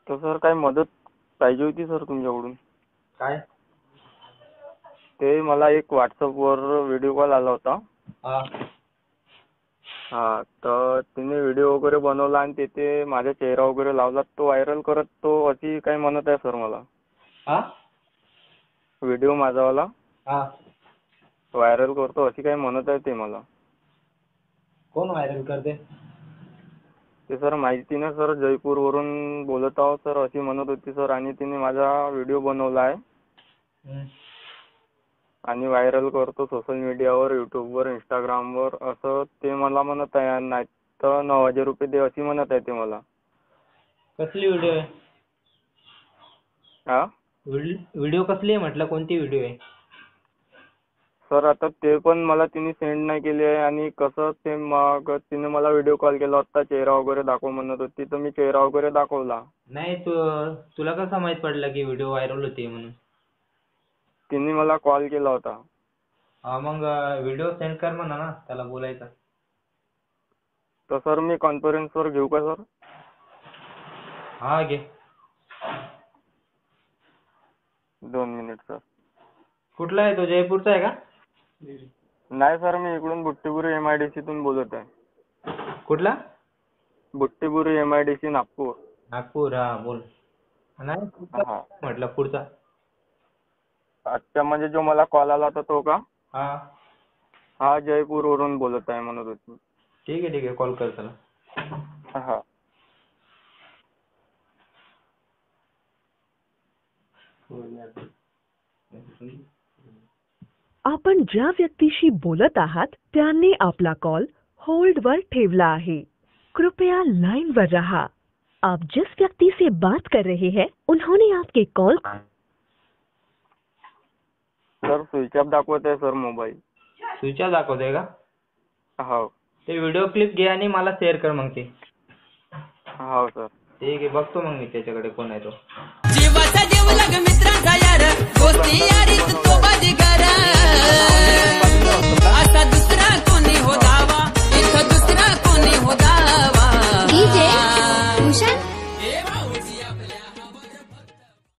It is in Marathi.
तर सर काही मदत पाहिजे होती सर तुमच्याकडून. काय? ते मला एक व्हॉट्सअपवर व्हिडिओ कॉल आला होता. हा हा, तर तिने व्हिडिओ वगैरे बनवला आणि तिथे माझा चेहरा वगैरे लावला. तो व्हायरल करत तो अशी काही म्हणत आहे सर मला. हा व्हिडिओ माझावाला हा व्हायरल करतो अशी काही म्हणत आहे ते मला. कोण व्हायरल करते? ते सर माहिती ना सर, जयपूरवरून बोलत आहो सर अशी म्हणत होती सर. आणि तिने माझा व्हिडिओ बनवला आहे आणि व्हायरल करतो सोशल मीडियावर, युट्यूबवर, इंस्टाग्रामवर असं ते मला म्हणत आहे. नाही तर 9,000 रुपये दे अशी म्हणत आहे ते मला. कसली व्हिडिओ आहे? हा व्हिडिओ कसली आहे म्हटलं? कोणती व्हिडिओ आहे? सर आता ते पण मला तिने सेंड नाही केली आहे. आणि कसं ते मग तिने मला व्हिडिओ कॉल केला होता, चेहरा वगैरे दाखव म्हणत होती, तर मी चेहरा वगैरे दाखवला. नाही तुला कसं माहित पडलं की व्हिडिओ व्हायरल होते म्हणून? तिने मला कॉल केला होता. मग व्हिडिओ सेंड कर म्हणा ना त्याला बोलायचं. तर सर मी कॉन्फरन्सवर घेऊ का सर? हा घे. 2 मिनिट सर. कुठला आहे तो? जयपूरचा आहे का? नाही सर, मी इकडून बुट्टीपुरी MIDC बोलत आहे. कुठला? बुट्टीपुरी MIDC नागपूर. नागपूर. हा बोल. नाही हा म्हटलं पुढचा. अच्छा, म्हणजे जो मला कॉल आला होता तो का? हा हा जयपूरवरून बोलत आहे म्हणत होती. ठीक आहे कॉल कर त्याला. हा आपण ज्या व्यक्तीशी बोलत आहात त्यांनी आपला कॉल होल्डवर ठेवला आहे. कृपया लाइन पर रहा. आप जिस व्यक्ति से बात कर रहे हैं उन्होंने आपके कॉल सर स्विच ऑफ दाखवत आहे सर मोबाईल. स्विच ऑफ दाखवतोय का? हो ते व्हिडिओ क्लिप घे आणि मला शेअर कर मग ते. हो सर. ठीक आहे, बघतो मग मी त्याच्याकडे कोण आहे तो. जीवाचा जीव लाग मित्रांचा यार, गोष्टी यारीत तो बाजीगर.